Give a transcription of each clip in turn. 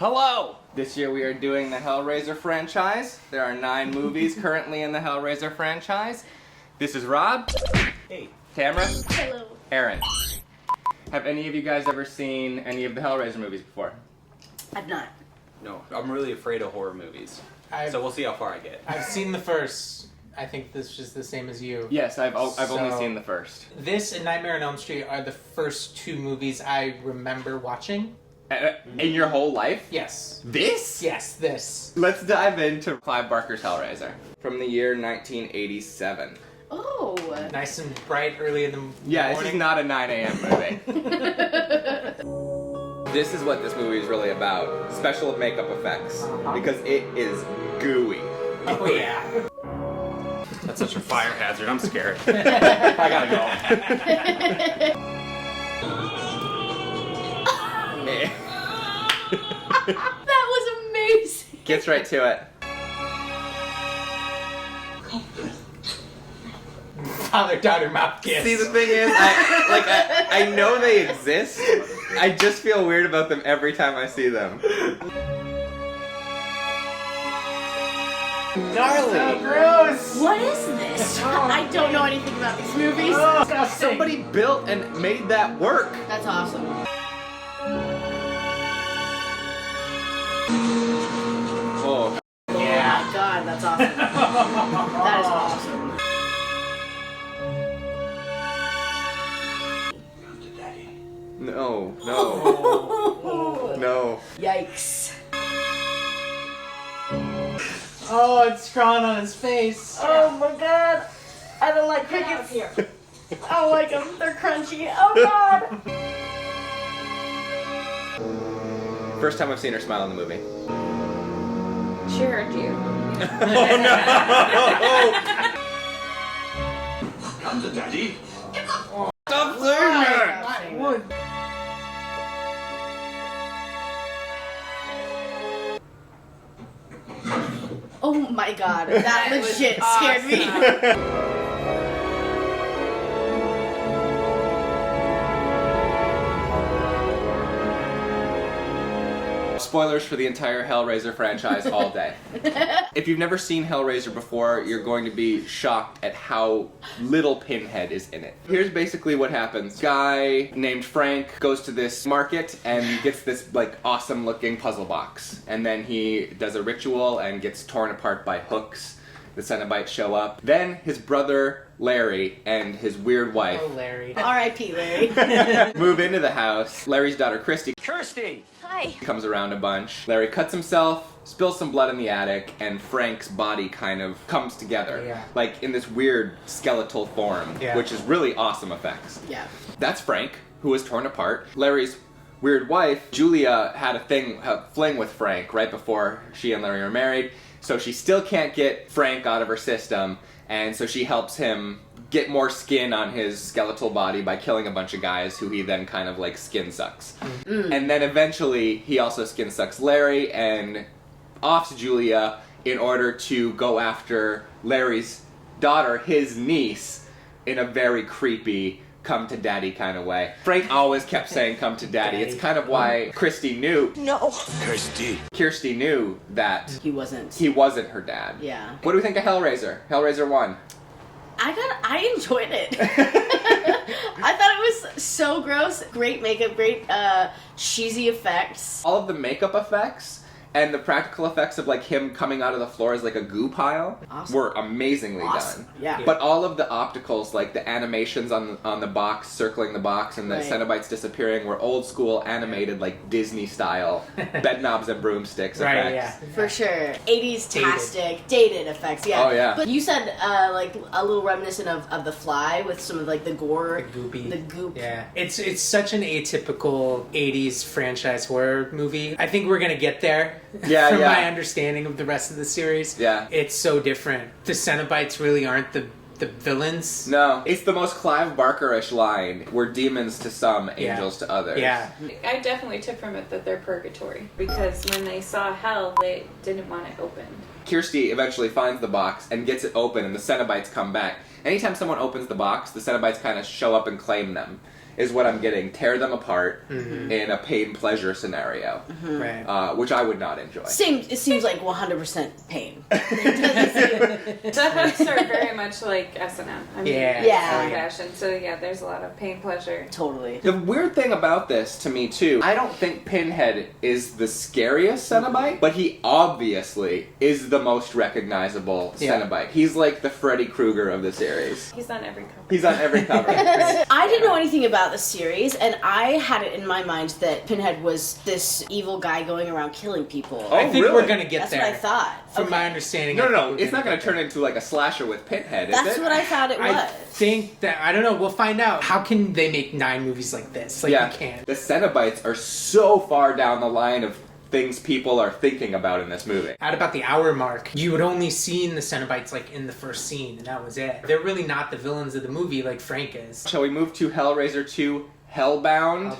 Hello! This year we are doing the Hellraiser franchise. There are 9 movies currently in the Hellraiser franchise. This is Rob. Hey. Tamara. Hello. Aaron. Have any of you guys ever seen any of the Hellraiser movies before? I've not. No, I'm really afraid of horror movies. So we'll see how far I get. I've seen the first. I think this is the same as you. Yes, I've only seen the first. This and Nightmare on Elm Street are the first 2 movies I remember watching. In your whole life? Yes. This? Yes, this. Let's dive into Clive Barker's Hellraiser from the year 1987. Oh. Nice and bright early in the morning. Yeah, this is not a 9 a.m. movie. This is what this movie is really about. Special makeup effects. Because it is gooey. Oh, yeah. That's such a fire hazard. I'm scared. I gotta go. That was amazing. Gets right to it. Father-daughter mouth kiss. See, the thing is, I know they exist. I just feel weird about them every time I see them. Gnarly. So gross. What is this? I don't know anything about these movies. Somebody built and made that work. That's awesome. Oh. Yeah. Oh my god, that's awesome. That is awesome. No, no, Oh. no. Yikes. Oh, it's drawn on his face. Oh my god. I don't like crickets here. I don't like them. They're crunchy. Oh god. First time I've seen her smile in the movie. She heard you. Oh no! Come to Daddy. Stop saying that! Oh my god. That legit scared me. Spoilers for the entire Hellraiser franchise all day. If you've never seen Hellraiser before, you're going to be shocked at how little Pinhead is in it. Here's basically what happens. Guy named Frank goes to this market and gets this like awesome looking puzzle box. And then he does a ritual and gets torn apart by hooks. The Cenobites show up. Then his brother Larry and his weird wife Oh, Larry. R.I.P. Larry. move into the house. Larry's daughter Kirsty Hi. comes around a bunch. Larry cuts himself, spills some blood in the attic, and Frank's body kind of comes together. Yeah. Like in this weird skeletal form, Yeah. which is really awesome effects. Yeah. That's Frank, who was torn apart. Larry's weird wife, Julia, had a fling with Frank right before she and Larry were married, so she still can't get Frank out of her system, and so she helps him get more skin on his skeletal body by killing a bunch of guys who he then kind of like skin sucks. And then eventually he also skin sucks Larry and offs Julia in order to go after Larry's daughter, his niece, in a very creepy come to daddy kind of way. Frank always kept saying come to daddy. It's kind of why Kirsty knew that He wasn't. he wasn't her dad. Yeah. What do we think of Hellraiser? Hellraiser 1. I enjoyed it. I thought it was so gross. Great makeup, great cheesy effects. All of the makeup effects and the practical effects of like him coming out of the floor as like a goo pile Awesome. were amazingly Awesome. done. Yeah. But all of the opticals, like the animations on the box, circling the box, and the Right. Cenobites disappearing, were old school animated, like Disney style bed knobs and broomsticks Right, effects. yeah. For sure. 80s-tastic, dated effects, yeah. Oh, yeah. But you said, like, a little reminiscent of The Fly with some of, like, the gore. The goopy. The goop. Yeah. It's such an atypical 80s franchise horror movie. I think we're gonna get there. Yeah, From yeah. my understanding of the rest of the series. Yeah. It's so different. The Cenobites really aren't the villains. No, it's the most Clive Barker-ish line. We're demons to some, angels to others. Yeah. I definitely took from it that they're purgatory, because when they saw hell, they didn't want it opened. Kirsty eventually finds the box and gets it open, and the Cenobites come back. Anytime someone opens the box, the Cenobites kind of show up and claim them. is what I'm getting. Tear them apart in a pain-pleasure scenario, Right. which I would not enjoy. It seems like 100% pain. The hooks are very much like S&M. I mean, Yeah. fashion. So yeah, there's a lot of pain pleasure. Totally. The weird thing about this, to me too, I don't think Pinhead is the scariest Cenobite, but he obviously is the most recognizable Cenobite. He's like the Freddy Krueger of the series. He's on every cover. He's on every cover. I didn't know anything about the series, and I had it in my mind that Pinhead was this evil guy going around killing people. Oh, I think really? we're gonna get That's there. what I thought. From my Okay. understanding. No, it's not going to turn into like a slasher with Pinhead, is That's it? what I thought it was. I think that, I don't know, we'll find out. How can they make 9 movies like this? Like, Yeah, you can't. the Cenobites are so far down the line of things people are thinking about in this movie. At about the hour mark, you had only seen the Cenobites like in the first scene, and that was it. They're really not the villains of the movie like Frank is. Shall we move to Hellraiser II, Hellbound?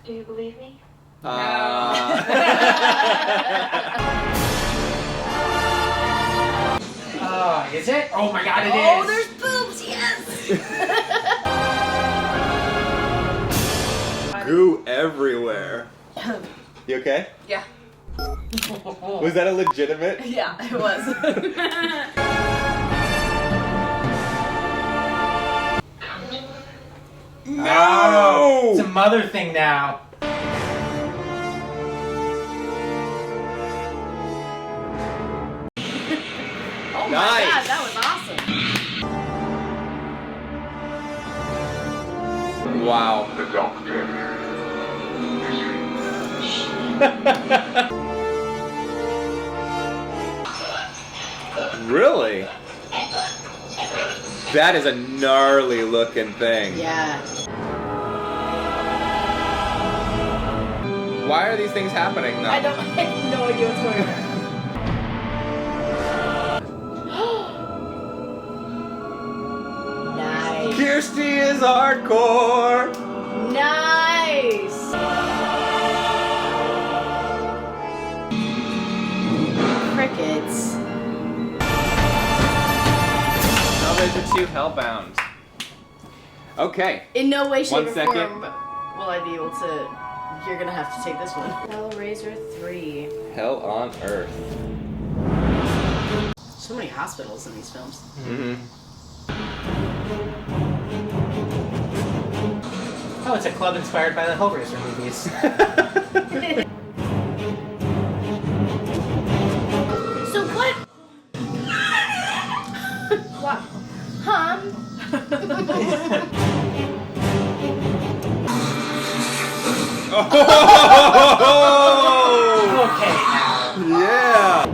Do you believe me? Oh, is it? Oh my god, it is! Oh, there's boobs, yes! Goo everywhere. You okay? Yeah. Was that a legitimate? Yeah, it was. No! It's a mother thing now. Oh Nice. my god, that was awesome. Wow. The doctor. Really? That is a gnarly looking thing. Yeah. Why are these things happening though? I have no idea what's going on. Nice. Kirsty is hardcore! Nice! Crickets. Hellraiser 2, Hellbound. Okay. In no way, shape, 1 or second. form will I be able to... You're gonna have to take this one. Hellraiser 3. Hell on Earth. So many hospitals in these films. Oh, it's a club inspired by the Hellraiser movies. So what? What? Oh! Okay, now. Yeah!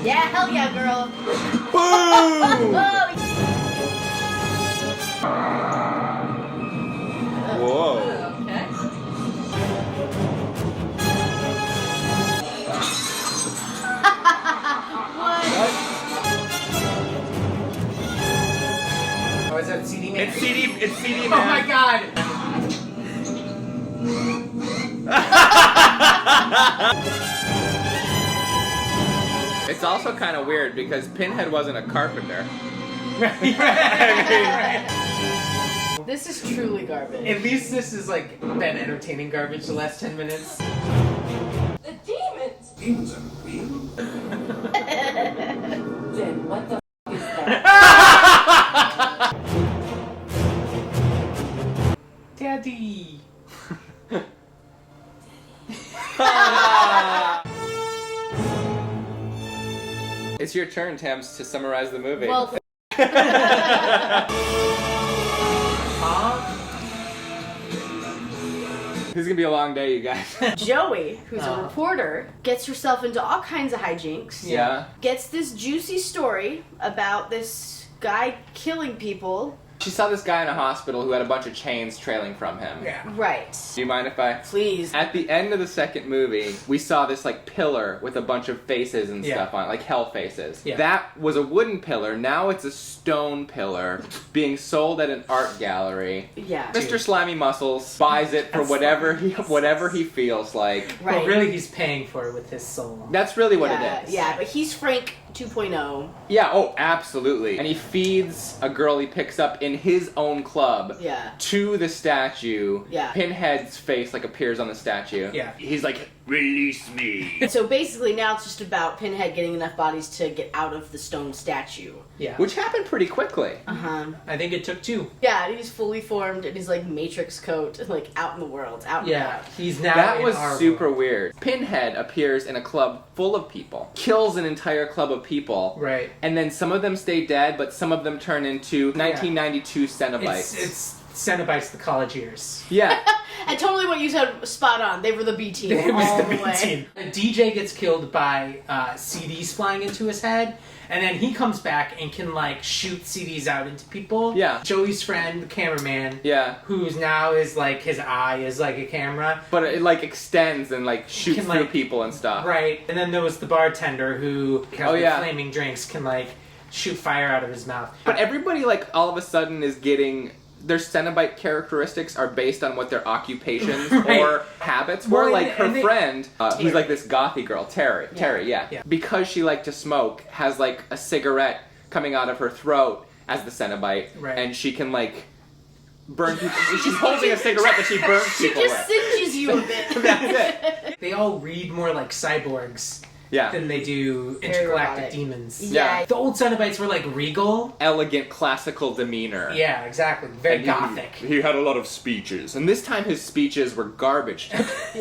Yeah, hell yeah, girl. Boom! Whoa. Okay. Oh, is that CD Man? It's CD Oh my god! It's also kind of weird because Pinhead wasn't a carpenter. This is truly garbage. At least this is like been entertaining garbage the last 10 minutes. The demons! Demons are real? Then what the is that? Daddy! It's your turn, Tams, to summarize the movie. Well, This is gonna be a long day, you guys. Joey, who's a reporter, gets herself into all kinds of hijinks. Yeah. Gets this juicy story about this guy killing people. She saw this guy in a hospital who had a bunch of chains trailing from him. Yeah. Right. Do you mind if I... Please. At the end of the second movie, we saw this like pillar with a bunch of faces and stuff on it, like hell faces. Yeah. That was a wooden pillar. Now it's a stone pillar being sold at an art gallery. Yeah. Mr. Slimy Muscles buys it for whatever he feels like. Right. Well, really, he's paying for it with his soul. That's really what yeah, it is. Yeah, but he's Frank 2.0. Yeah, oh, absolutely. And he feeds a girl he picks up in his own club Yeah. to the statue. Yeah. Pinhead's face like appears on the statue. Yeah. He's like, release me. So basically now it's just about Pinhead getting enough bodies to get out of the stone statue. Yeah. Which happened pretty quickly. Uh-huh. I think it took 2. Yeah, and he's fully formed in his like Matrix coat, like out in the world, out and Yeah. about. He's now That in was our super world. weird. Pinhead appears in a club full of people, kills an entire club of people, Right. and then some of them stay dead, but some of them turn into 1992 Cenobites. It's Cenobites the college years. Yeah. And totally what you said, spot on. They were the B team It was all the the B way. team. A DJ gets killed by CDs flying into his head, and then he comes back and can like shoot CDs out into people. Yeah. Joey's friend, the cameraman, Yeah. who's now is like his eye is like a camera. But it like extends and like shoots Can, through like- people and stuff. Right. And then there was the bartender who, because Oh, with yeah. flaming drinks, can like shoot fire out of his mouth. But everybody like all of a sudden is getting their Cenobite characteristics are based on what their occupations Right. or habits Well, were. and- Like her and they- friend, Terry. who's like this gothy girl, Terry. Yeah. Terry, yeah. Yeah. Because she liked to smoke, has like a cigarette coming out of her throat as the Cenobite, Right. and she can like burn people. She's holding a cigarette that she burns She people just with. singes you a bit. That's it. They all read more like cyborgs Yeah. than they do Very intergalactic robotic. demons. Yeah. The old Cenobites were like regal. Elegant classical demeanor. Yeah, exactly. Very And gothic. He had a lot of speeches, and this time his speeches were garbage.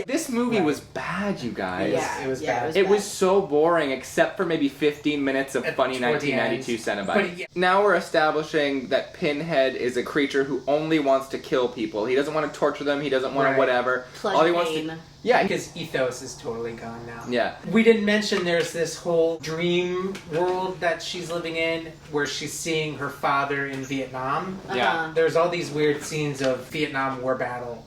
This movie Right. was bad, you guys. Yeah, It was yeah, bad. It was bad. so boring, except for maybe 15 minutes of At- funny toward the 1992 end. Cenobite. But yeah. Now we're establishing that Pinhead is a creature who only wants to kill people. He doesn't want to torture them. He doesn't want Right. to whatever. Pleasure All he wants pain. to. Yeah. His ethos is totally gone now. Yeah. We didn't mention there's this whole dream world that she's living in where she's seeing her father in Vietnam. Yeah. There's all these weird scenes of Vietnam War battle.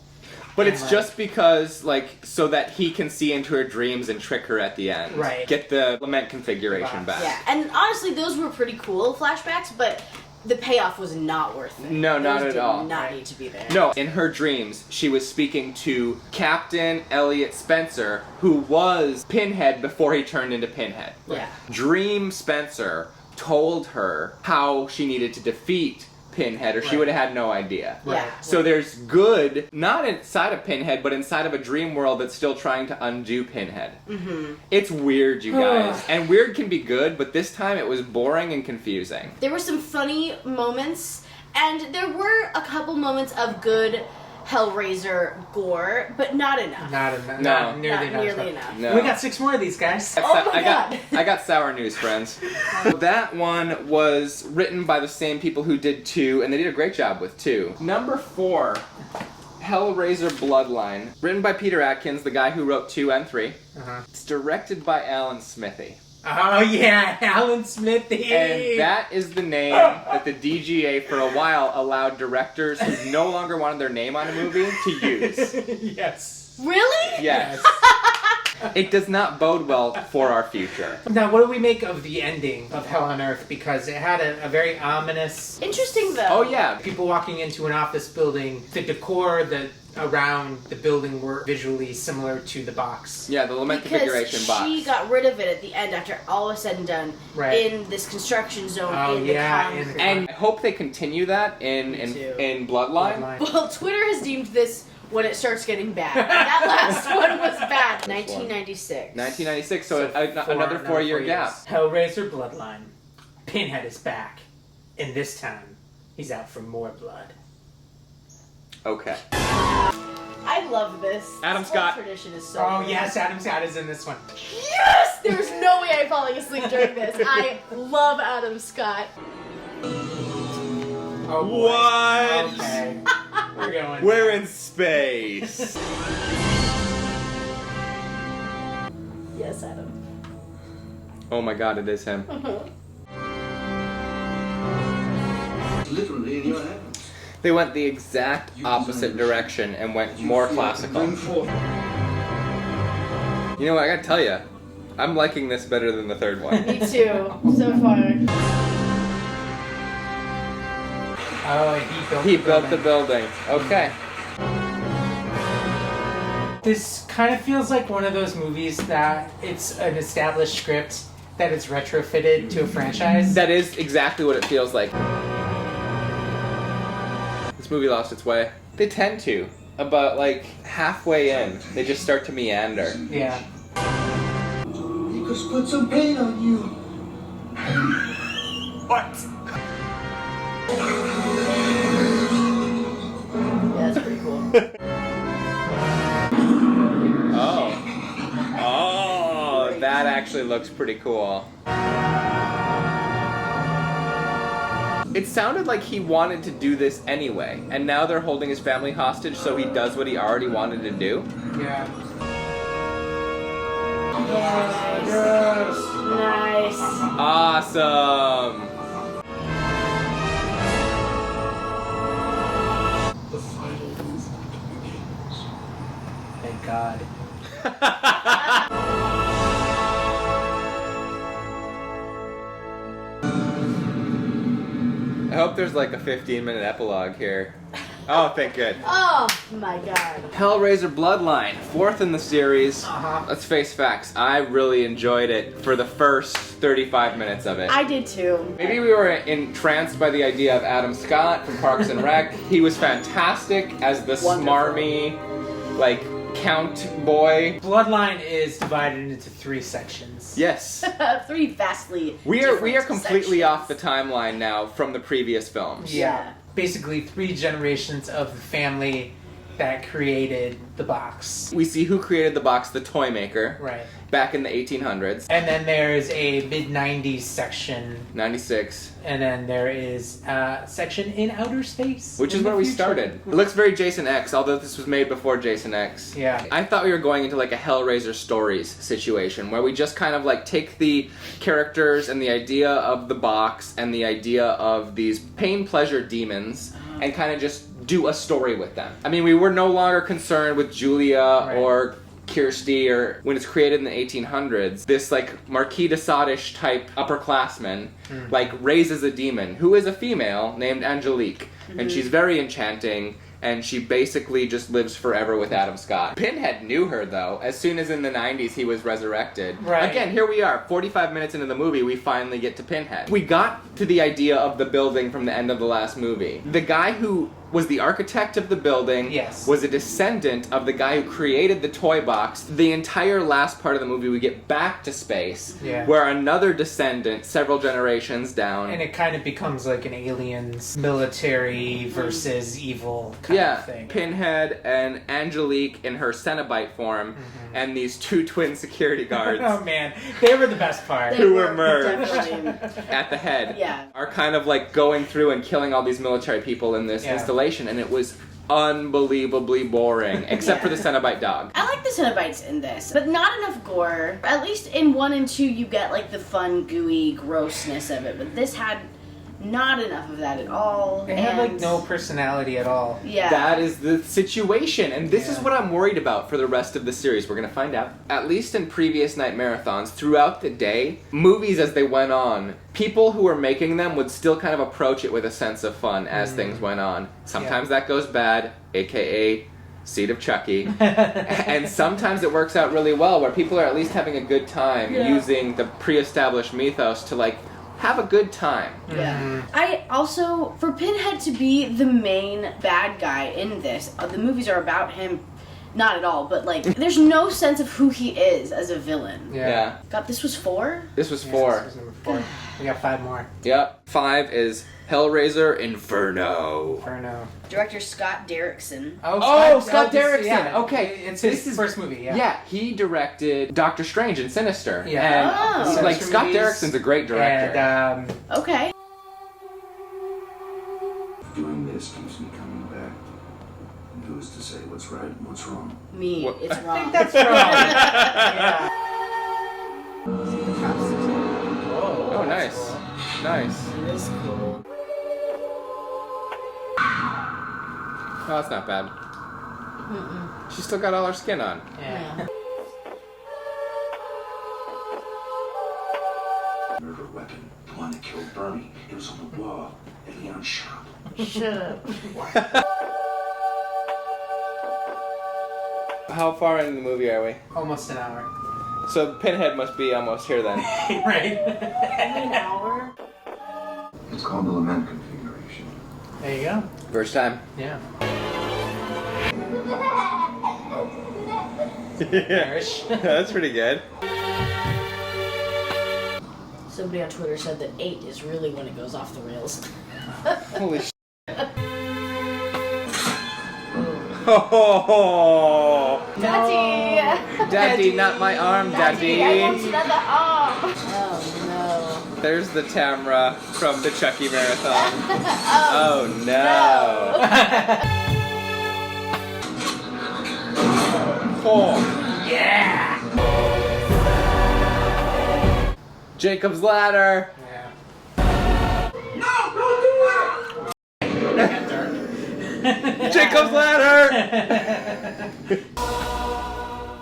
But And, it's like- just because, like, so that he can see into her dreams and trick her at the end. Right. Get the lament configuration back. Yeah, and honestly, those were pretty cool flashbacks, but the payoff was not worth it. No, not Those at did all. not need to be there. No, in her dreams, she was speaking to Captain Elliot Spencer, who was Pinhead before he turned into Pinhead. Yeah. Dream Spencer told her how she needed to defeat Pinhead, or she Right. would have had no idea. Yeah. So there's good, not inside of Pinhead, but inside of a dream world that's still trying to undo Pinhead. Mm-hmm. It's weird, you guys. And weird can be good, but this time it was boring and confusing. There were some funny moments, and there were a couple moments of good Hellraiser gore, but not enough. Not enough. No. Not nearly Not nearly enough. enough. No. We got 6 more of these guys. Oh my I got sour news, friends. That one was written by the same people who did 2, and they did a great job with 2. Number 4, Hellraiser Bloodline. Written by Peter Atkins, the guy who wrote 2 and 3. Uh-huh. It's directed by Alan Smithy. Oh yeah, Alan Smithy. And that is the name that the DGA for a while allowed directors who no longer wanted their name on a movie to use. Yes. Really? Yes. It does not bode well for our future. Now, what do we make of the ending of Hell on Earth? Because it had a very ominous... Interesting though. Oh yeah, People walking into an office building, the decor around the building were visually similar to the box. yeah, the lament Because configuration box. she got rid of it at the end after all was said and done Right. in this construction zone Oh, in yeah, the in concrete. the- And I hope they continue that Me in too. Bloodline. Bloodline. Well, Twitter has deemed this when it starts getting bad. That last one was bad. 1996. 1996, so, another another 4-year gap. years. Hellraiser Bloodline. Pinhead is back. And this time, he's out for more blood. Okay. I love this. Adam This whole Scott. tradition is so Oh good. yes, Adam Scott is in this one. Yes! There's no way I'm falling asleep during this. I love Adam Scott. Oh, boy. What? Okay. We're going. We're in space. Yes, Adam. Oh my god, it is him. Literally Totally in your hands. They went the exact opposite direction and went more classical. Bring forth. You know what, I gotta tell you, I'm liking this better than the third one. Me too. So far. Oh, He built the building. Okay. This kind of feels like one of those movies that it's an established script that it's retrofitted to a franchise. That is exactly what it feels like. This movie lost its way. They tend to. About like halfway in, they just start to meander. Yeah. He just put some paint on you. What? Yeah, that's pretty cool. Oh, that actually looks pretty cool. It sounded like he wanted to do this anyway, and now they're holding his family hostage so he does what he already wanted to do. Yeah. Nice. Awesome! The final movement begins. Thank God. I hope there's like a 15-minute epilogue here. Oh, thank good. Oh my god. Hellraiser Bloodline, fourth in the series. Uh-huh. Let's face facts, I really enjoyed it for the first 35 minutes of it. I did too. Maybe we were entranced by the idea of Adam Scott from Parks and Rec. He was fantastic as the Wonderful. smarmy, like, count boy. Bloodline is divided into 3 sections. Yes. 3 vastly We are different completely sections. off the timeline now from the previous films. Yeah. Basically 3 generations of the family that created the box. We see who created the box, the toy maker, Right. back in the 1800s. And then there's a mid-90s section, 96. and then there is a section in outer space. Which is in the where we future. started. It looks very Jason X, although this was made before Jason X. Yeah. I thought we were going into like a Hellraiser Stories situation, where we just kind of like take the characters and the idea of the box and the idea of these pain-pleasure demons and kind of just do a story with them. I mean, we were no longer concerned with Julia or Kirsty, or when it's created in the 1800s, this like Marquis de Sade-ish type upperclassman like raises a demon who is a female named Angelique, and she's very enchanting, and she basically just lives forever with Adam Scott. Pinhead knew her though, as soon as in the 90s he was resurrected. Right. Again, here we are, 45 minutes into the movie, we finally get to Pinhead. We got to the idea of the building from the end of the last movie. The guy who was the architect of the building, Yes. was a descendant of the guy who created the toy box. The entire last part of the movie, we get back to space, Yeah. where another descendant, several generations down, And it kind of becomes like an aliens military versus evil kind of thing. Pinhead and Angelique in her Cenobite form, and these 2 twin security guards Oh man, they were the best part. They who were emerged definitely- at the head Yeah. are kind of like going through and killing all these military people in this Yeah. installation, and it was unbelievably boring, except for the Cenobite dog. I like the Cenobites in this, but not enough gore. At least in 1 and 2 you get like the fun, gooey grossness of it, but this had not enough of that at all. They had like and- no personality at all. Yeah. That is the situation, and this is Yeah. what I'm worried about for the rest of the series. We're gonna find out. At least in previous night marathons, throughout the day, movies as they went on, people who were making them would still kind of approach it with a sense of fun as things went on. Sometimes that goes bad, aka Seed of Chucky. And sometimes it works out really well, where people are at least having a good time using the pre-established mythos to like have a good time. Yeah. I also, for Pinhead to be the main bad guy in this, the movies are about him, not at all, but like, there's no sense of who he is as a villain. Yeah. God, this was 4? This was Yeah, 4. this was number 4. We got 5 more. Yep. 5 is Hellraiser Inferno. Inferno. Director Scott Derrickson. Oh, Scott Derrickson. Yeah. Okay, It's this his is- first movie. Yeah. Yeah, he directed Doctor Strange and Sinister. Yeah. And Oh. like Sinister Scott movies. Derrickson's a great director. And Okay. Doing this keeps me coming back. And who is to say what's right and what's wrong? Me, What- it's wrong. I think that's wrong. Yeah. Oh, nice. Nice. It is cool. Oh, that's not bad. She's still got all her skin on. Yeah. Murder weapon. The one that killed Bernie. It was on the wall at Leon's shop. Shut up. How far into the movie are we? Almost an hour. So Pinhead must be almost here then. Right. An hour? It's called the lament configuration. There you go. First time. Yeah. Yeah. That's pretty good. Somebody on Twitter said that 8 is really when it goes off the rails. Holy shit. Oh, Daddy! Daddy, not my arm, Daddy. I want another arm! Oh no. There's the Tamra from the Chucky Marathon. Oh no. Oh. Yeah. Jacob's Ladder. Yeah. Jacob's Ladder.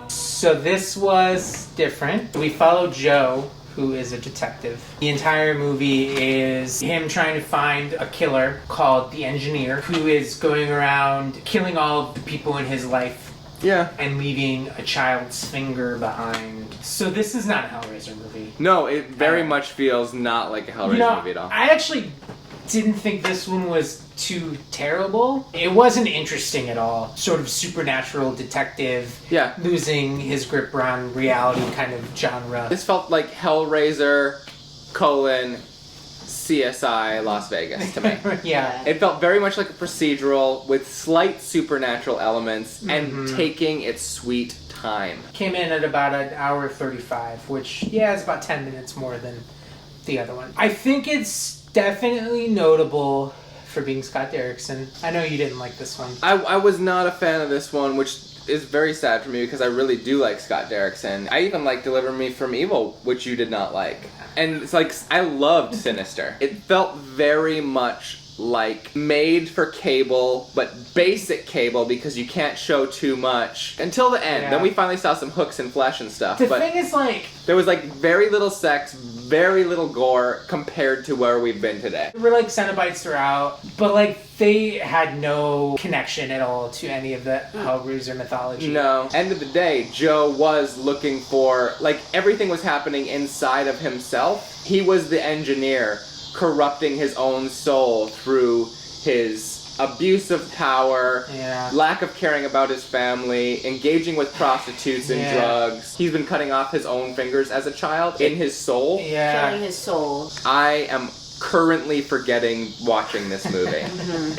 So this was different. We follow Joe, who is a detective. The entire movie is him trying to find a killer called the Engineer, who is going around killing all of the people in his life Yeah. and leaving a child's finger behind. So this is not a Hellraiser movie. No, it very much feels not like a Hellraiser movie at all. I actually didn't think this one was too terrible. It wasn't interesting at all. Sort of supernatural detective, Yeah. losing his grip on reality kind of genre. This felt like Hellraiser, CSI Las Vegas to me. Yeah. It felt very much like a procedural with slight supernatural elements and taking its sweet time. Came in at about an hour 35, which, yeah, is about 10 minutes more than the other one. I think it's definitely notable for being Scott Derrickson. I know you didn't like this one. I was not a fan of this one, which is very sad for me because I really do like Scott Derrickson. I even like Deliver Me from Evil, which you did not like. And it's like, I loved Sinister. It felt very much like made for cable, but basic cable because you can't show too much until the end. Yeah. Then we finally saw some hooks and flesh and stuff. The but thing is, like, there was like very little sex, very little gore compared to where we've been today. there were like Cenobites throughout, but like they had no connection at all to any of the Hellraiser mythology. No. End of the day, Joe was looking for, like, everything was happening inside of himself. He was the engineer corrupting his own soul through his abuse of power, Yeah. lack of caring about his family, engaging with prostitutes and Yeah. drugs. He's been cutting off his own fingers as a child in his soul. Yeah. Killing his soul. I am currently forgetting watching this movie.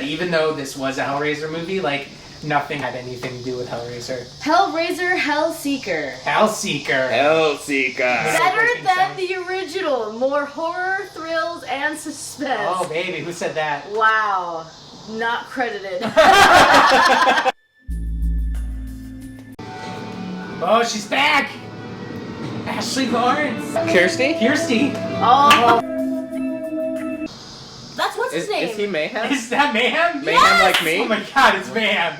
Even though this was a Hellraiser movie, like, nothing had anything to do with Hellraiser. Hellraiser Hellseeker. Hellseeker. Hellseeker. Better than the original. More horror, thrills, and suspense. Oh, baby, who said that? Wow. Not credited. Oh, she's back! Ashley Lawrence. Kirsty? Kirsty. Oh. That's what's his name. Is he Mayhem? Is that Mayhem? Mayhem Yes! like me? Oh my god, it's Mayhem.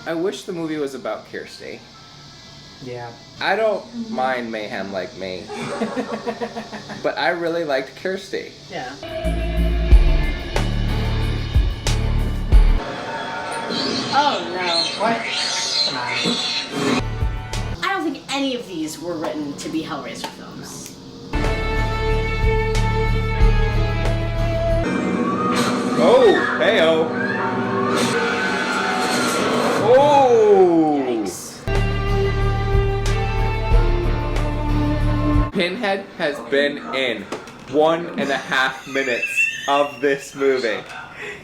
I wish the movie was about Kirsty. Yeah. I don't mind Mayhem like me, but I really liked Kirsty. Yeah. Oh no. What? Come on. I don't think any of these were written to be Hellraiser films. Oh, hey-oh. Oh! Yikes. Pinhead has been in 1.5 minutes of this movie.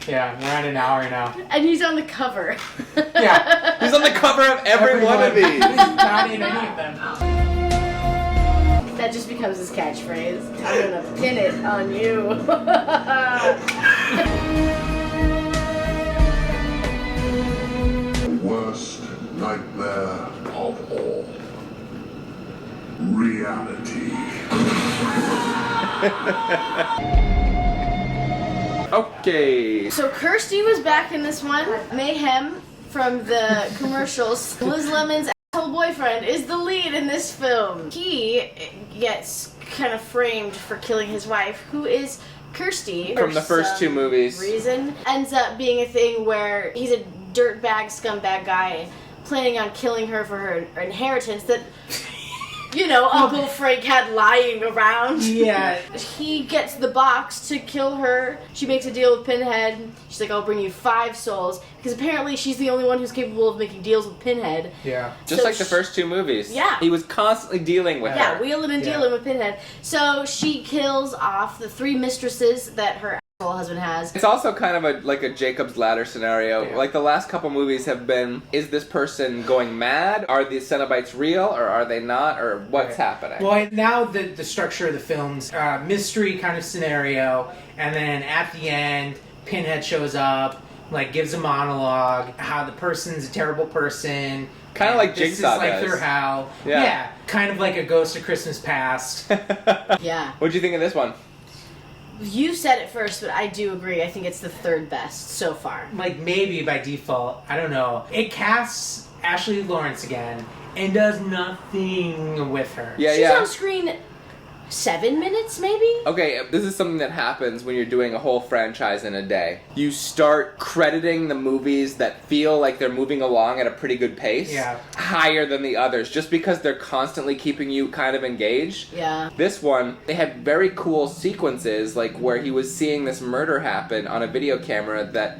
Yeah, we're at an hour now. And he's on the cover. Yeah. He's on the cover of every one of these. Not in any of them. That just becomes his catchphrase. I'm gonna pin it on you. The worst nightmare of all. Reality. Okay. So Kirsty was back in this one. Mayhem from the commercials. Liz Lemon's asshole boyfriend is the lead in this film. He gets kind of framed for killing his wife, who is Kirsty. From the first two movies. Reason ends up being a thing where he's a dirtbag, scumbag guy planning on killing her for her inheritance that, you know, Uncle Frank had lying around. Yeah. He gets the box to kill her. She makes a deal with Pinhead. She's like, I'll bring you 5 souls. Because apparently she's the only one who's capable of making deals with Pinhead. Yeah. Just So like the first two movies. Yeah. He was constantly dealing with Yeah, her. wheeling and dealing with Pinhead. So she kills off the 3 mistresses that her asshole husband has. It's also kind of like a Jacob's Ladder scenario. Yeah. Like the last couple movies have been, is this person going mad? Are the Cenobites real or are they not? Or what's happening? Well, now the structure of the film's mystery kind of scenario, and then at the end, Pinhead shows up, like gives a monologue, how the person's a terrible person. Kind of like this Jigsaw is like does. their hell. Yeah. Kind of like a Ghost of Christmas Past. Yeah. What'd you think of this one? You said it first, but I do agree. I think it's the 3rd best so far. Like maybe by default, I don't know. It casts Ashley Lawrence again and does nothing with her. Yeah, She's yeah. on screen 7 minutes, maybe? Okay, this is something that happens when you're doing a whole franchise in a day. You start crediting the movies that feel like they're moving along at a pretty good pace higher than the others, just because they're constantly keeping you kind of engaged. Yeah. This one, they had very cool sequences, like where he was seeing this murder happen on a video camera that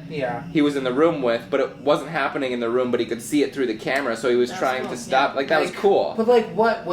he was in the room with, but it wasn't happening in the room, but he could see it through the camera, so he was trying to stop. Like, that was cool. But like what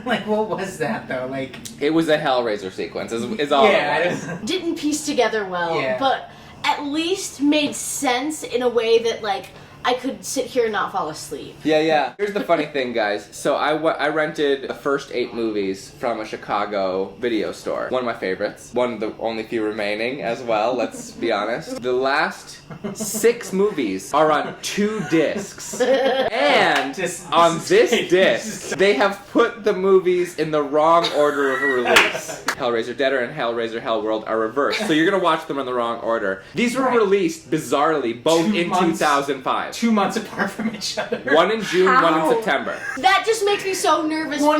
like what was that though? Like It was a Hellraiser sequence, is all it was. Didn't piece together well, Yeah. but at least made sense in a way that, like, I could sit here and not fall asleep. Yeah, yeah. Here's the funny thing, guys. So I rented the first 8 movies from a Chicago video store. One of my favorites. One of the only few remaining as well, let's be honest. The last 6 movies are on 2 discs. And on this disc, they have put the movies in the wrong order of release. Hellraiser Deader and Hellraiser Hellworld are reversed. So you're going to watch them in the wrong order. These were released, bizarrely, both 2 in months. 2005. 2 months apart from each other. One in June, one in September. That just makes me so nervous for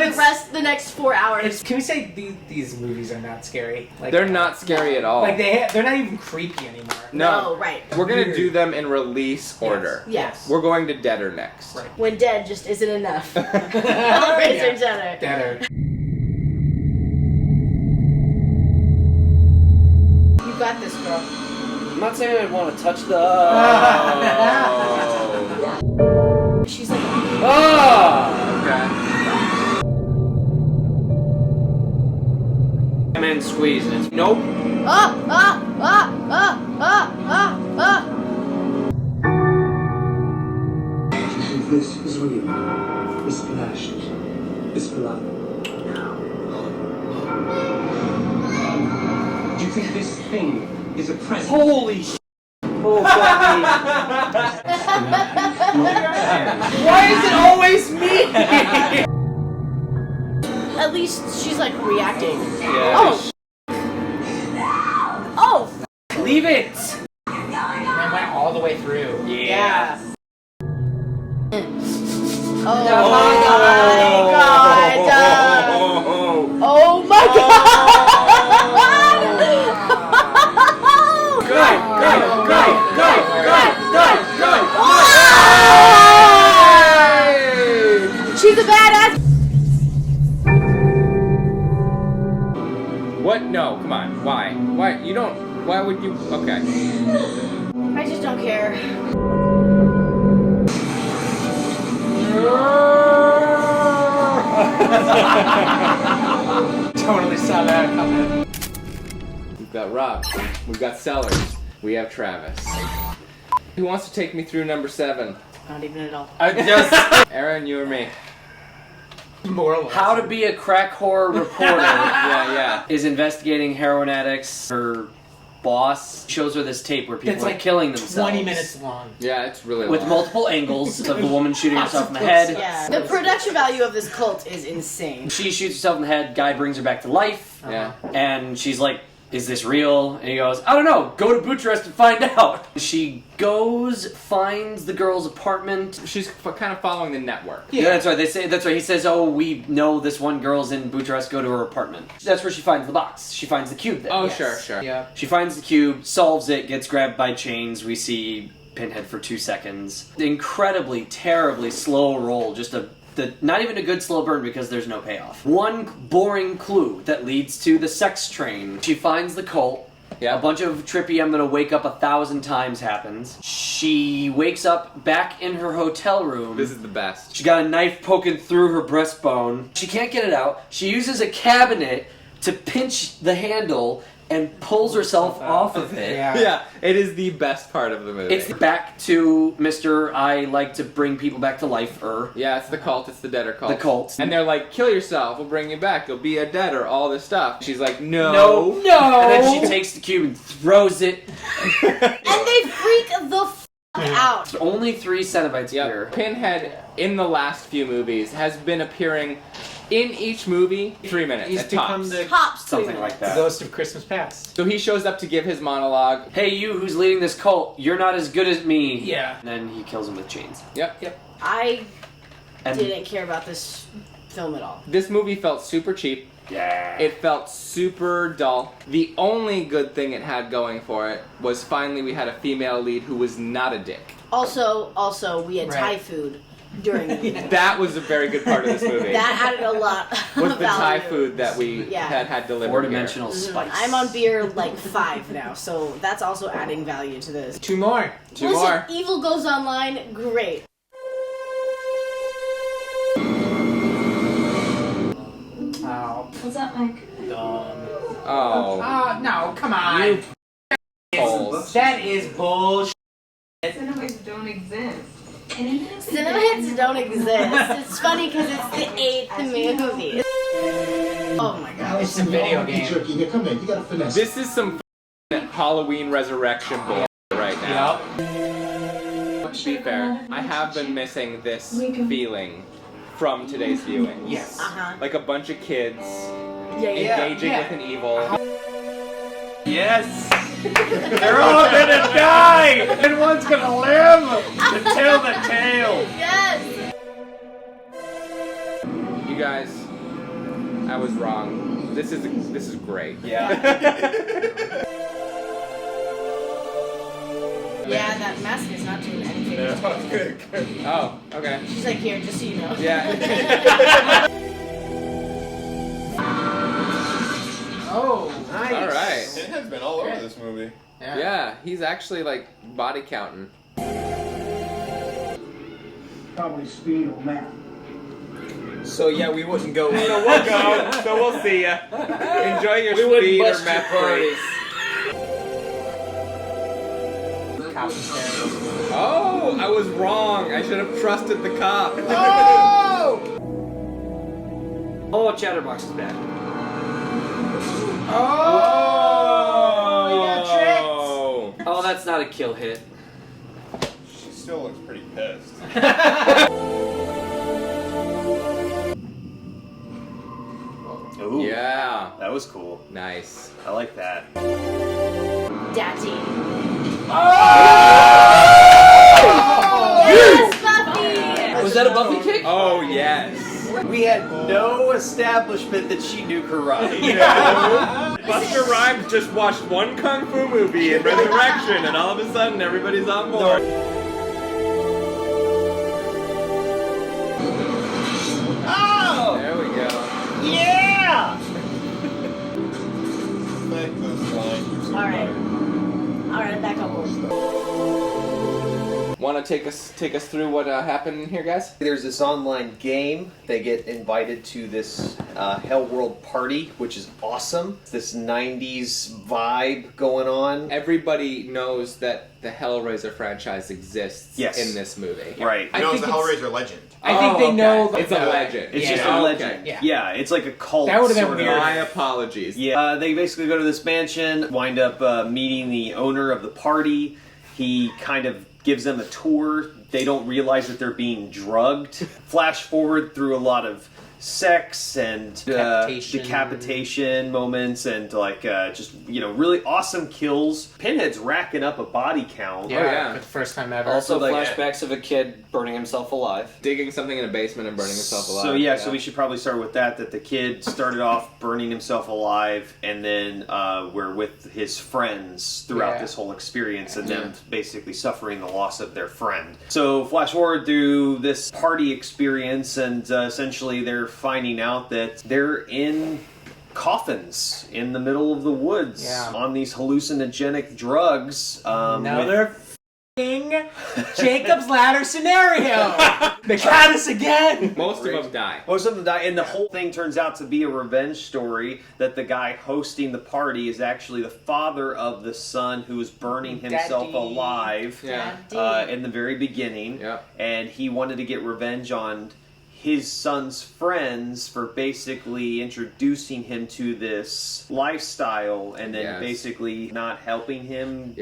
the next 4 hours. Can we say these movies are not scary? Like, They're not scary at all. Like they're not even creepy anymore. No, right. We're gonna do them in release order. Yes. We're going to Deader next. Right. When dead just isn't enough. Hellraiser Deader. Deader. You got this, girl. I'm not saying I want to touch the. Oh. She's like, Okay. Man, squeeze it. Nope. If this is real, this flesh is blood. Do you think this thing is a present? Holy sh! Oh, Why is it always me? at least she's like reacting. Yeah. Oh! Leave it! I went all the way through. Yeah. Oh, Oh. my god! Oh my god! She's a badass! What? No, come on. Why? Why? You don't. Why would you? Okay. I just don't care. Totally saw that coming. We've got Rob. We've got Sellers. We have Travis. Who wants to take me through number 7? Not even at all. Aaron, you or me? More or less. How to be a crack horror reporter Yeah. is investigating heroin addicts. Her boss shows her this tape where people It's are like killing themselves. 20 minutes long. Yeah, it's really With long. multiple angles of the woman shooting herself in the head. Yeah. The production value of this cult is insane. She shoots herself in the head, guy brings her back to life, Yeah. and she's like is this real? And he goes, I don't know, go to Bucharest and find out. She goes, finds the girl's apartment. She's kind of following the network. Yeah, that's right. That's right. He says, oh, we know this one girl's in Bucharest, go to her apartment. That's where she finds the box. She finds the cube there. Oh, Yes. sure. Yeah. She finds the cube, solves it, gets grabbed by chains. We see Pinhead for 2 seconds. Incredibly, terribly slow roll. Just not even a good slow burn because there's no payoff. One boring clue that leads to the sex train. She finds the cult. Yeah. A bunch of trippy I'm gonna wake up 1,000 times happens. She wakes up back in her hotel room. This is the best. She got a knife poking through her breastbone. She can't get it out. She uses a cabinet to pinch the handle and pulls herself off of it. Yeah. Yeah, it is the best part of the movie. It's back to Mr. I like to bring people back to life. Yeah, it's the cult. It's the deader cult. The cult. And they're like, kill yourself. We'll bring you back. You'll be a deader. All this stuff. She's like, no. No. And then she takes the cube and throws it. And they freak the out. There's only 3 Cenobites here. Pinhead, in the last few movies, has been appearing in each movie 3 minutes. He's at become tops. the Tops Something like The that. ghost of Christmas past. So he shows up to give his monologue. Hey, you who's leading this cult, you're not as good as me. Yeah. And then he kills him with chains. Yep. I And didn't care about this film at all. This movie felt super cheap. yeah. It felt super dull. The only good thing it had going for it was finally we had a female lead who was not a dick. Also, we had Right. Thai food during the movie. That was a very good part of this movie. That added a lot was of the Thai value. food that we Yeah. had delivered here. 4-dimensional spice. I'm on beer like 5 now, so that's also adding value to this. 2 more. Two Listen, more. Evil Goes Online, great. Oh, What's up, Mike? dumb. Oh. No, come on. Holes. That is bullshit. Cinemas don't exist. Cinemas don't exist. It's funny because it's the 8th movie. Oh my gosh. It's a video game. Here, come in. You gotta finesse. This is some Halloween resurrection bull right now. Yep. To be fair, I have been missing this feeling from today's viewing. Yes. Uh-huh. Like a bunch of kids Yeah. engaging yeah. with an evil. Yes! They're all gonna die! And one's gonna live to tell the tale! Yes! You guys, I was wrong. This is great. Yeah. Yeah, that mask is not doing anything. Oh, okay. She's like, here, just so you know. Yeah. Oh, nice. All right. Pinhead's been all over this movie. Yeah, he's actually like body counting. Probably speed or map. So yeah, we wouldn't go. So we'll go. So we'll see ya. Enjoy your We wouldn't speed or bust your meth break. Oh, I was wrong. I should have trusted the cop. Oh, Chatterbox is back. Oh, you got tricked. Oh, that's not a kill hit. She still looks pretty pissed. Ooh, Yeah. that was cool. Nice. I like that. Daddy. Yes, Buffy! Was that a Buffy kick? Oh yes. We had no establishment that she knew karate. Buster Rhymes just watched one kung fu movie in Resurrection, and all of a sudden everybody's on board. Oh! There we go. Yeah! Thank those lines. Alright, back on board. Want to take us through what happened here, guys? There's this online game. They get invited to this Hellworld party, which is awesome. It's this 90s vibe going on. Everybody knows that the Hellraiser franchise exists Yes. in this movie. Right. I No, think it's the it's- Hellraiser legend. I think they know. It's a legend. It's Yeah. just a Okay. legend. Yeah. It's like a cult. That would've been sort of. weird. My apologies. Yeah, they basically go to this mansion, wind up meeting the owner of the party. He kind of gives them a tour. They don't realize that they're being drugged. Flash forward through a lot of sex and decapitation moments and like just really awesome kills. Pinhead's racking up a body count. Yeah, for the first time ever. Also, like, flashbacks of a kid burning himself alive, digging something in a basement and burning himself alive. So we should probably start with that the kid started off burning himself alive, and then we're with his friends throughout this whole experience, and them basically suffering the loss of their friend. So flash forward through this party experience, and essentially they're finding out that they're in coffins in the middle of the woods on these hallucinogenic drugs. Another f***ing Jacob's Ladder scenario! They got us again! Most of them die. Most of them die, and the whole thing turns out to be a revenge story that the guy hosting the party is actually the father of the son who is burning himself alive in the very beginning. And he wanted to get revenge on his son's friends for basically introducing him to this lifestyle and then basically not helping him,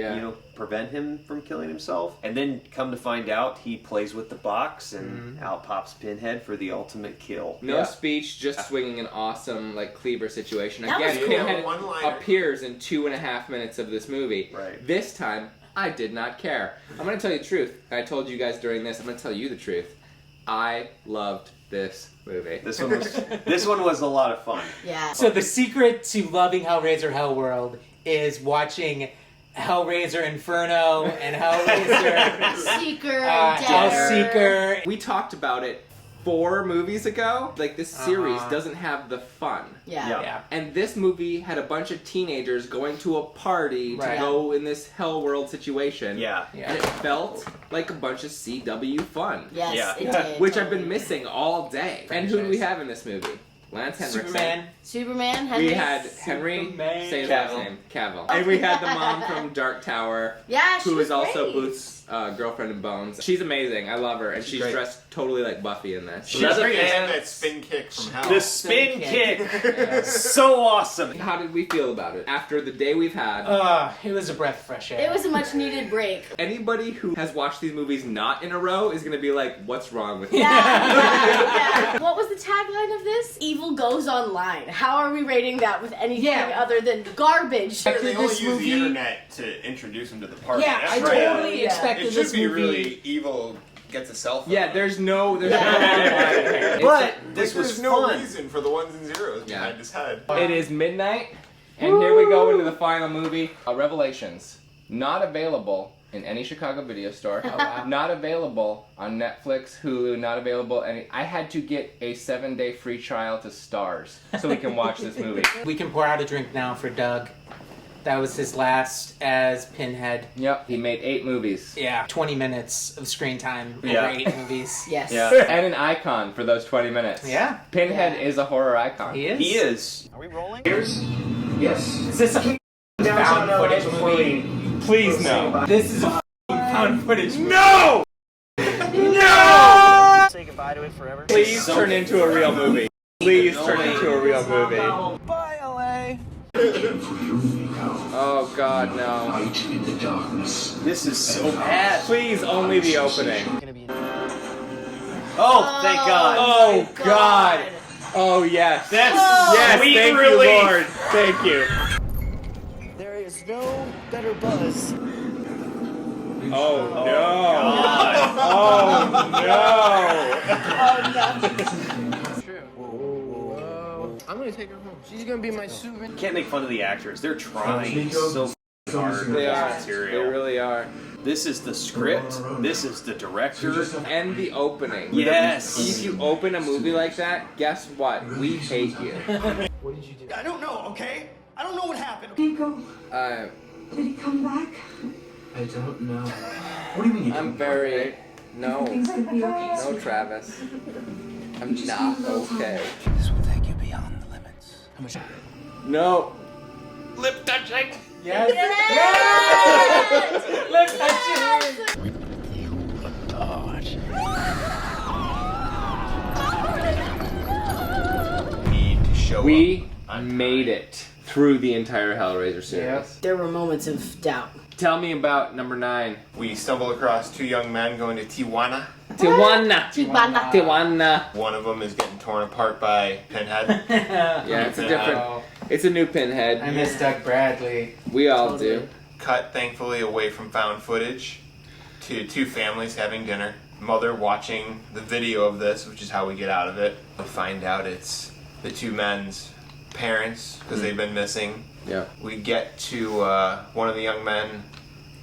prevent him from killing himself. And then come to find out, he plays with the box and out pops Pinhead for the ultimate kill. No speech, just swinging an awesome cleaver situation. That Again, was cool. Pinhead One-liner. appears in 2.5 minutes of this movie. Right. This time, I did not care. I'm going to tell you the truth. I told you guys during this, I'm going to tell you the truth. I loved this movie. This one was a lot of fun. Yeah. So the secret to loving Hellraiser Hellworld is watching Hellraiser Inferno and Hellraiser Seeker, Hellseeker. We talked about it 4 movies ago. This series doesn't have the fun. Yeah. And this movie had a bunch of teenagers going to a party to go in this Hellworld situation. And it felt like a bunch of CW fun. Yes, it did. Which I've been missing all day. And who do we have in this movie? Lance Henriksen. Superman. Henry. We had Henry, say his last name, Cavill. And we had the mom from Dark Tower, Yeah, she who was is also great. Booth's girlfriend in Bones. She's amazing. I love her. And she's dressed totally like Buffy in this. She's great at that spin kick from hell. The spin kick! So awesome! How did we feel about it? After the day we've had, It was a breath of fresh air. It was a much needed break. anybody who has watched these movies not in a row is going to be like, what's wrong with you? Yeah. What was the tagline of this? Evil goes online. How are we rating that with anything other than garbage? They only use the internet to introduce him to the party. Yeah, That's I right. totally expected It should this be movie. really evil gets a cell phone. Yeah, there's no line here. But this there's was no fun. reason for the ones and zeros behind his head. It is midnight, and here we go into the final movie, Revelations. Not available in any Chicago video store. Not available on Netflix, Hulu, not available any. I had to get a 7-day free trial to Stars so we can watch this movie. We can pour out a drink now for Doug. That was his last as Pinhead. Yep, he made 8 movies. Yeah, 20 minutes of screen time over 8 movies. Yes. And an icon for those 20 minutes. Yeah. Pinhead is a horror icon. He is. He is. Are we rolling? Yes. Is this a found footage movie? Please no. This is a found footage movie. No! No! Say goodbye to it forever. Please turn into a real movie. Please turn into a real movie. Bye, LA. Oh God, no. Light in the darkness. This is so bad. Please, only the opening. Oh, thank God. Oh God. Oh yes. Yes, sweet thank relief. you, Lord. Thank you. There is no better buzz. Oh no. Oh no. I'm gonna take her home. She's gonna be my souvenir. Can't make fun of the actors. They're trying so hard. They are. They Material. really are. This is the script. This is the director. And the opening. Yes. If you open a movie like that, guess what? We hate you. What did you do? I don't know, okay? I don't know what happened. Nico, Uh, did he come back? I don't know. What do you mean you I'm very. No. Things could be okay. No, Travis. I'm not okay. This will take you beyond the limits. How much? No. Lip touching. Yes. Let's touch it. Need to show We made it through the entire Hellraiser series. There were moments of doubt. Tell me about number 9. We stumble across 2 young men going to Tijuana. Tijuana. One of them is getting torn apart by Pinhead. Yeah, it's a different. It's a new Pinhead. I miss Doug Bradley. We all do. Cut, thankfully, away from found footage to 2 families having dinner. Mother watching the video of this, which is how we get out of it. We find out it's the 2 men's parents because they've been missing. Yeah. We get to one of the young men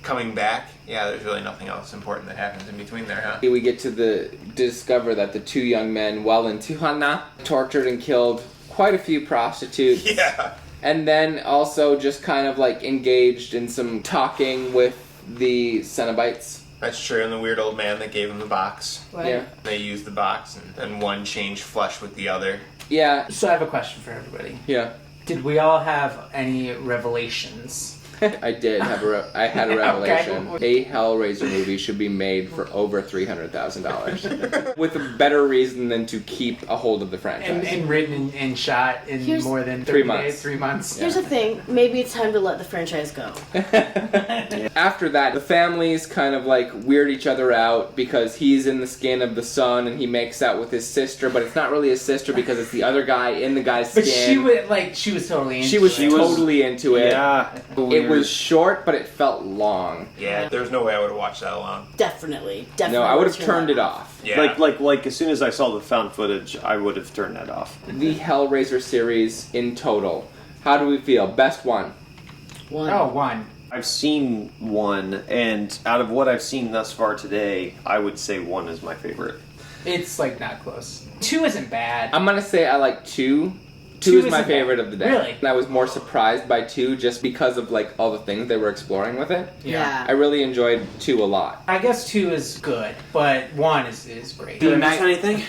coming back. Yeah, there's really nothing else important that happens in between there, huh? We get to discover that the 2 young men, while in Tijuana, tortured and killed quite a few prostitutes. Yeah. And then also just kind of like engaged in some talking with the Cenobites. That's true, and the weird old man that gave him the box. Right. Yeah. They used the box, and then one changed flesh with the other. Yeah. So I have a question for everybody. Yeah. Did we all have any revelations? I did have I had a revelation. A Hellraiser movie should be made for over $300,000 with a better reason than to keep a hold of the franchise. And written and shot in more than 3 30 months. days, 3 months. Here's the thing. Maybe it's time to let the franchise go. After that, the families kind of like weird each other out because he's in the skin of the son and he makes out with his sister, but it's not really his sister because it's the other guy in the guy's skin. But she was totally into She was totally into it. Yeah. It was short, but it felt long. Yeah, there's no way I would have watched that alone. Definitely. No, I would have turned it off. Yeah. Like as soon as I saw the found footage, I would have turned that off. The Hellraiser series in total. How do we feel? Best one? 1. Oh, 1. I've seen 1, and out of what I've seen thus far today, I would say 1 is my favorite. It's like not close. 2 isn't bad. I'm gonna say I like 2. 2 is my favorite of the day. Really? And I was more surprised by 2 just because of like all the things they were exploring with it. Yeah. I really enjoyed 2 a lot. I guess 2 is good, but 1 is great. Did I miss anything?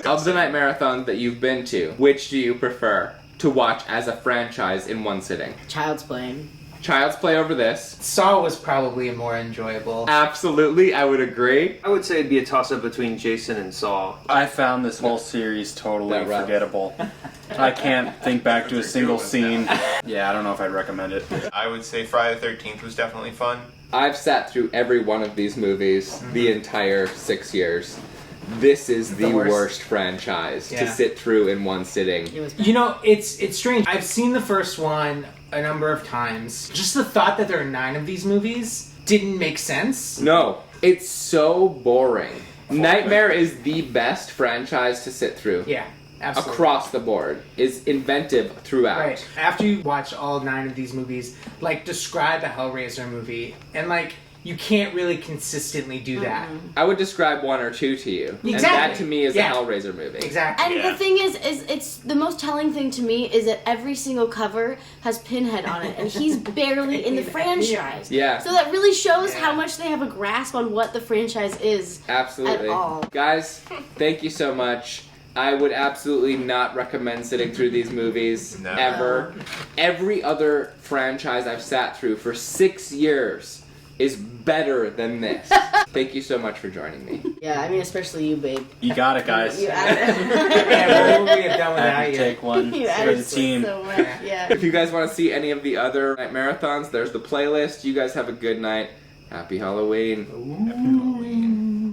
Of the night marathons that you've been to, which do you prefer to watch as a franchise in one sitting? Child's Play. Child's Play over this. Saw was probably more enjoyable. Absolutely, I would agree. I would say it'd be a toss-up between Jason and Saw. I found this whole series totally That rough. forgettable. I can't think back to a single scene. Yeah, I don't know if I'd recommend it. I would say Friday the 13th was definitely fun. I've sat through every one of these movies the entire 6 years. This is the worst franchise to sit through in one sitting. You know, it's strange. I've seen the first one a number of times. Just the thought that there are 9 of these movies didn't make sense. No, it's so boring. Nightmare is the best franchise to sit through. Yeah, absolutely. Across the board. Is inventive throughout. Right. After you watch all 9 of these movies, like, describe a Hellraiser movie, and, like, you can't really consistently do that. I would describe 1 or 2 to you. Exactly. And that to me is Yeah. a Hellraiser movie. Exactly. And the thing is it's the most telling thing to me is that every single cover has Pinhead on it, and he's barely in the franchise. Yeah. So that really shows how much they have a grasp on what the franchise is. Absolutely. At all. Guys, thank you so much. I would absolutely not recommend sitting through these movies ever. Every other franchise I've sat through for 6 years is better than this. Thank you so much for joining me. Yeah, I mean, especially you, babe. You got it, guys. You added Yeah, what would we have done without you? Take one You for added the team. so much, yeah. If you guys want to see any of the other night marathons, there's the playlist. You guys have a good night. Happy Halloween. Ooh.